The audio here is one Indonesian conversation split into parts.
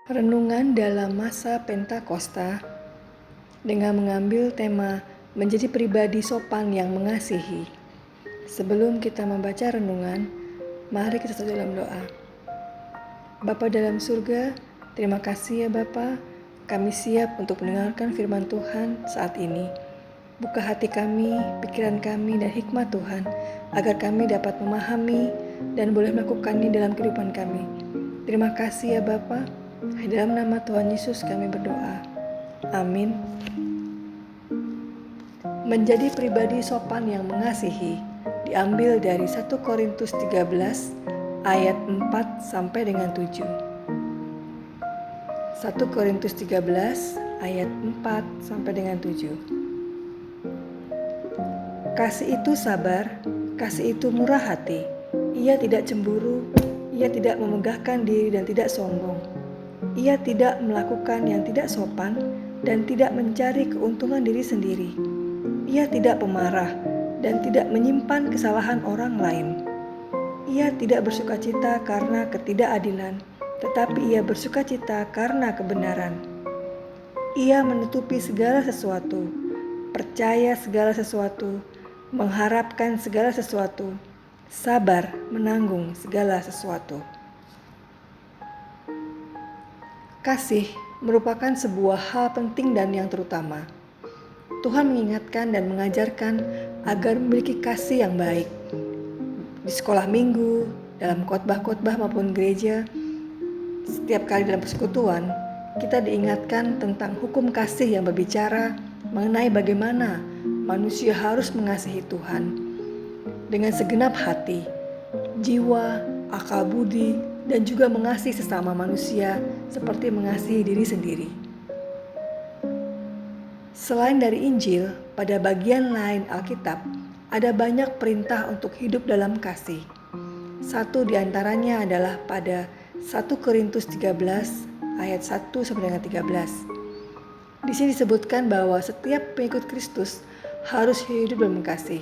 Renungan dalam masa Pentakosta dengan mengambil tema menjadi pribadi sopan yang mengasihi. Sebelum kita membaca renungan, mari kita satu dalam doa. Bapa dalam surga, terima kasih ya Bapa, kami siap untuk mendengarkan firman Tuhan saat ini. Buka hati kami, pikiran kami, dan hikmat Tuhan, agar kami dapat memahami dan boleh melakukannya dalam kehidupan kami. Terima kasih ya Bapa. Dalam nama Tuhan Yesus kami berdoa. Amin. Menjadi pribadi sopan yang mengasihi diambil dari 1 Korintus 13 ayat 4 sampai dengan 7. 1 Korintus 13 ayat 4 sampai dengan 7. Kasih itu sabar, kasih itu murah hati. Ia tidak cemburu, ia tidak memegahkan diri dan tidak sombong. Ia tidak melakukan yang tidak sopan dan tidak mencari keuntungan diri sendiri. Ia tidak pemarah dan tidak menyimpan kesalahan orang lain. Ia tidak bersukacita karena ketidakadilan, tetapi ia bersukacita karena kebenaran. Ia menutupi segala sesuatu, percaya segala sesuatu, mengharapkan segala sesuatu, sabar menanggung segala sesuatu. Kasih merupakan sebuah hal penting dan yang terutama. Tuhan mengingatkan dan mengajarkan agar memiliki kasih yang baik. Di sekolah minggu, dalam khotbah-khotbah maupun gereja, setiap kali dalam persekutuan, kita diingatkan tentang hukum kasih yang berbicara mengenai bagaimana manusia harus mengasihi Tuhan dengan segenap hati, jiwa, akal budi, dan juga mengasihi sesama manusia seperti mengasihi diri sendiri. Selain dari Injil, pada bagian lain Alkitab, ada banyak perintah untuk hidup dalam kasih. Satu di antaranya adalah pada 1 Korintus 13 ayat 1 sampai dengan 13. Di sini disebutkan bahwa setiap pengikut Kristus harus hidup dalam kasih.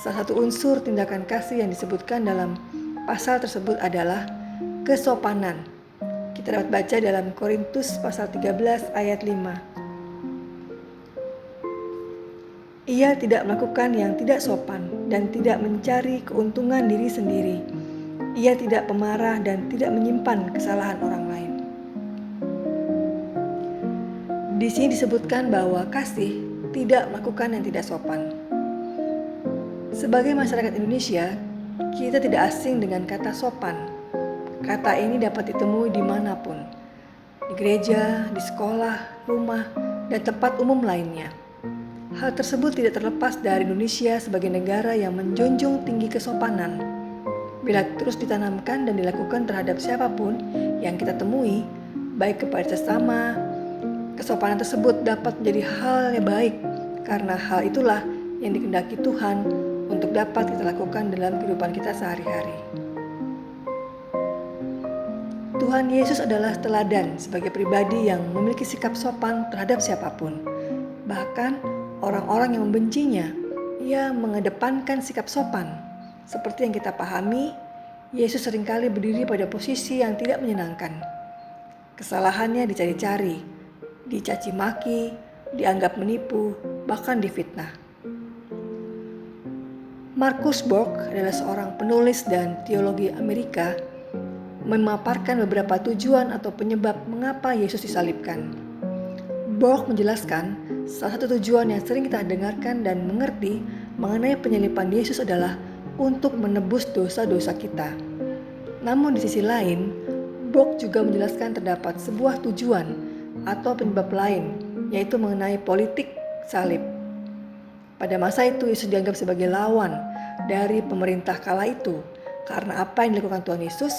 Salah satu unsur tindakan kasih yang disebutkan dalam pasal tersebut adalah kesopanan. Kita dapat baca dalam Korintus pasal 13 ayat 5. Ia tidak melakukan yang tidak sopan dan tidak mencari keuntungan diri sendiri. Ia tidak pemarah dan tidak menyimpan kesalahan orang lain. Di sini disebutkan bahwa kasih tidak melakukan yang tidak sopan. Sebagai masyarakat Indonesia, kita tidak asing dengan kata sopan. Kata ini dapat ditemui dimanapun, di gereja, di sekolah, rumah, dan tempat umum lainnya. Hal tersebut tidak terlepas dari Indonesia sebagai negara yang menjunjung tinggi kesopanan. Bila terus ditanamkan dan dilakukan terhadap siapapun yang kita temui, baik kepada sesama, kesopanan tersebut dapat menjadi hal yang baik, karena hal itulah yang dikehendaki Tuhan untuk dapat kita lakukan dalam kehidupan kita sehari-hari. Tuhan Yesus adalah teladan sebagai pribadi yang memiliki sikap sopan terhadap siapapun. Bahkan orang-orang yang membencinya, ia mengedepankan sikap sopan. Seperti yang kita pahami, Yesus seringkali berdiri pada posisi yang tidak menyenangkan. Kesalahannya dicari-cari, dicaci maki, dianggap menipu, bahkan difitnah. Marcus Borg adalah seorang penulis dan teologi Amerika, memaparkan beberapa tujuan atau penyebab mengapa Yesus disalibkan. Borg menjelaskan salah satu tujuan yang sering kita dengarkan dan mengerti mengenai penyaliban Yesus adalah untuk menebus dosa-dosa kita. Namun di sisi lain, Borg juga menjelaskan terdapat sebuah tujuan atau penyebab lain, yaitu mengenai politik salib. Pada masa itu Yesus dianggap sebagai lawan dari pemerintah kala itu karena apa yang dilakukan Tuhan Yesus,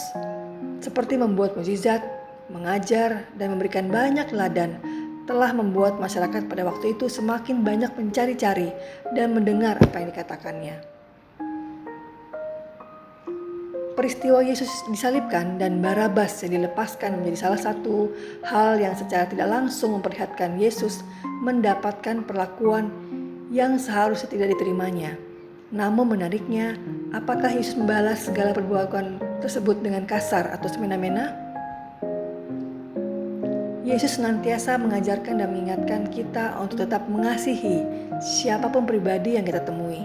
seperti membuat mukjizat, mengajar, dan memberikan banyak teladan, telah membuat masyarakat pada waktu itu semakin banyak mencari-cari dan mendengar apa yang dikatakannya. Peristiwa Yesus disalibkan dan Barabas yang dilepaskan menjadi salah satu hal yang secara tidak langsung memperlihatkan Yesus mendapatkan perlakuan yang seharusnya tidak diterimanya. Namun menariknya, apakah Yesus membalas segala perbuatan tersebut dengan kasar atau semena-mena? Yesus senantiasa mengajarkan dan mengingatkan kita untuk tetap mengasihi siapapun pribadi yang kita temui,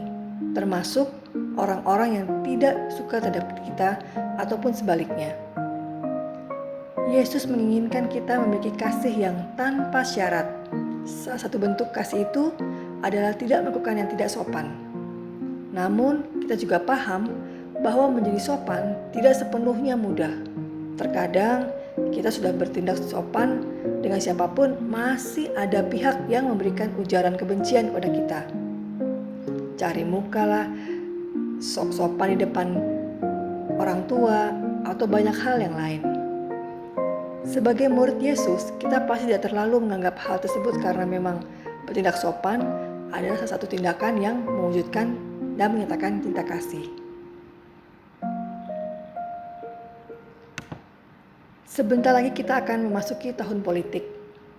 termasuk orang-orang yang tidak suka terhadap kita ataupun sebaliknya. Yesus menginginkan kita memiliki kasih yang tanpa syarat. Salah satu bentuk kasih itu adalah tidak melakukan yang tidak sopan. Namun, kita juga paham bahwa menjadi sopan tidak sepenuhnya mudah. Terkadang, kita sudah bertindak sopan dengan siapapun, masih ada pihak yang memberikan ujaran kebencian kepada kita. Cari muka lah, sok sopan di depan orang tua, atau banyak hal yang lain. Sebagai murid Yesus, kita pasti tidak terlalu menganggap hal tersebut karena memang bertindak sopan adalah salah satu tindakan yang mewujudkan dan menyatakan cinta kasih. Sebentar lagi kita akan memasuki tahun politik.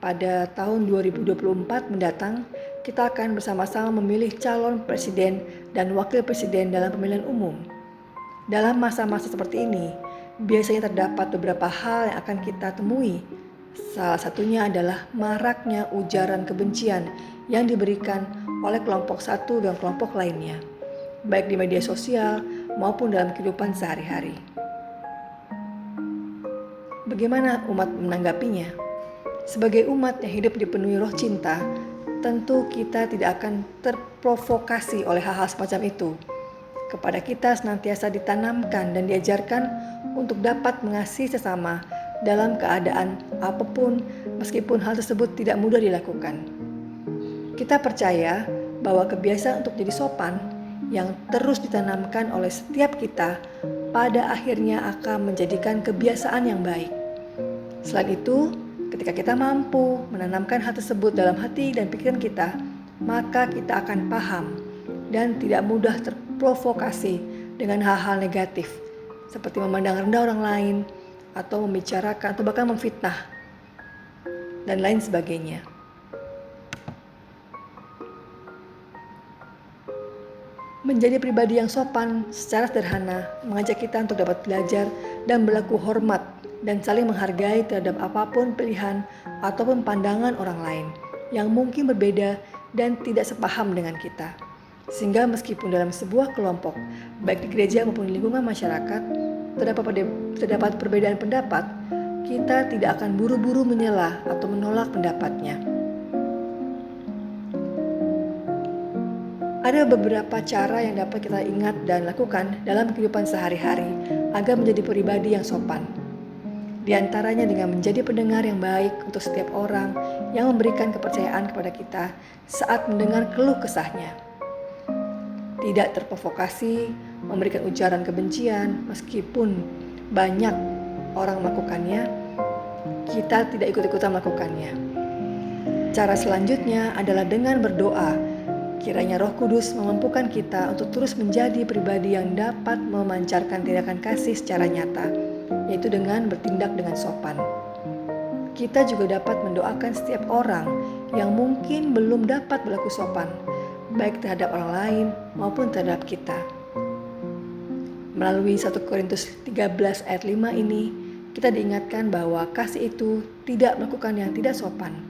Pada tahun 2024 mendatang, kita akan bersama-sama memilih calon presiden dan wakil presiden dalam pemilihan umum. Dalam masa-masa seperti ini, biasanya terdapat beberapa hal yang akan kita temui. Salah satunya adalah maraknya ujaran kebencian yang diberikan oleh kelompok satu dan kelompok lainnya, baik di media sosial maupun dalam kehidupan sehari-hari. Bagaimana umat menanggapinya? Sebagai umat yang hidup dipenuhi roh cinta, tentu kita tidak akan terprovokasi oleh hal-hal semacam itu. Kepada kita senantiasa ditanamkan dan diajarkan untuk dapat mengasihi sesama dalam keadaan apapun, meskipun hal tersebut tidak mudah dilakukan. Kita percaya bahwa kebiasaan untuk jadi sopan yang terus ditanamkan oleh setiap kita pada akhirnya akan menjadikan kebiasaan yang baik. Selain itu, ketika kita mampu menanamkan hal tersebut dalam hati dan pikiran kita, maka kita akan paham dan tidak mudah terprovokasi dengan hal-hal negatif seperti memandang rendah orang lain atau membicarakan atau bahkan memfitnah dan lain sebagainya. Menjadi pribadi yang sopan secara sederhana mengajak kita untuk dapat belajar dan berlaku hormat dan saling menghargai terhadap apapun pilihan ataupun pandangan orang lain yang mungkin berbeda dan tidak sepaham dengan kita. Sehingga meskipun dalam sebuah kelompok, baik di gereja maupun di lingkungan masyarakat, terdapat perbedaan pendapat, kita tidak akan buru-buru menyela atau menolak pendapatnya. Ada beberapa cara yang dapat kita ingat dan lakukan dalam kehidupan sehari-hari agar menjadi pribadi yang sopan. Di antaranya dengan menjadi pendengar yang baik untuk setiap orang yang memberikan kepercayaan kepada kita saat mendengar keluh kesahnya. Tidak terprovokasi, memberikan ujaran kebencian meskipun banyak orang melakukannya, kita tidak ikut-ikutan melakukannya. Cara selanjutnya adalah dengan berdoa. Kiranya Roh Kudus memampukan kita untuk terus menjadi pribadi yang dapat memancarkan tindakan kasih secara nyata, yaitu dengan bertindak dengan sopan. Kita juga dapat mendoakan setiap orang yang mungkin belum dapat berlaku sopan, baik terhadap orang lain maupun terhadap kita. Melalui 1 Korintus 13 ayat 5 ini, kita diingatkan bahwa kasih itu tidak melakukan yang tidak sopan.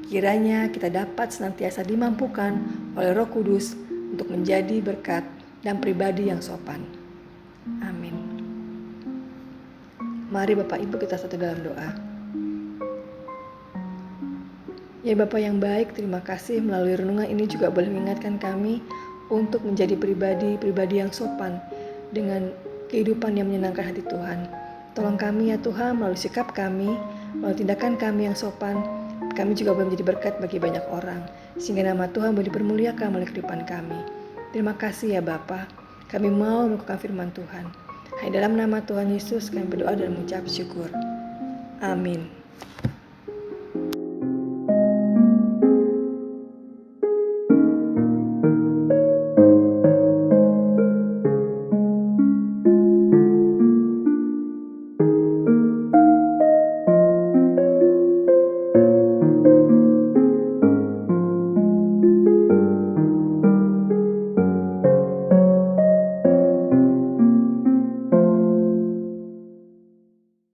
Kiranya kita dapat senantiasa dimampukan oleh Roh Kudus untuk menjadi berkat dan pribadi yang sopan. Amin. Mari Bapak Ibu kita satu dalam doa. Ya Bapak yang baik, terima kasih melalui renungan ini juga boleh mengingatkan kami untuk menjadi pribadi yang sopan dengan kehidupan yang menyenangkan hati Tuhan. Tolong kami ya Tuhan melalui sikap kami, melalui tindakan kami yang sopan, kami juga boleh menjadi berkat bagi banyak orang, sehingga nama Tuhan boleh dipermuliakan melalui kehidupan kami. Terima kasih ya Bapa, kami mau melakukan firman Tuhan. Hanya dalam nama Tuhan Yesus kami berdoa dan mengucap syukur. Amin.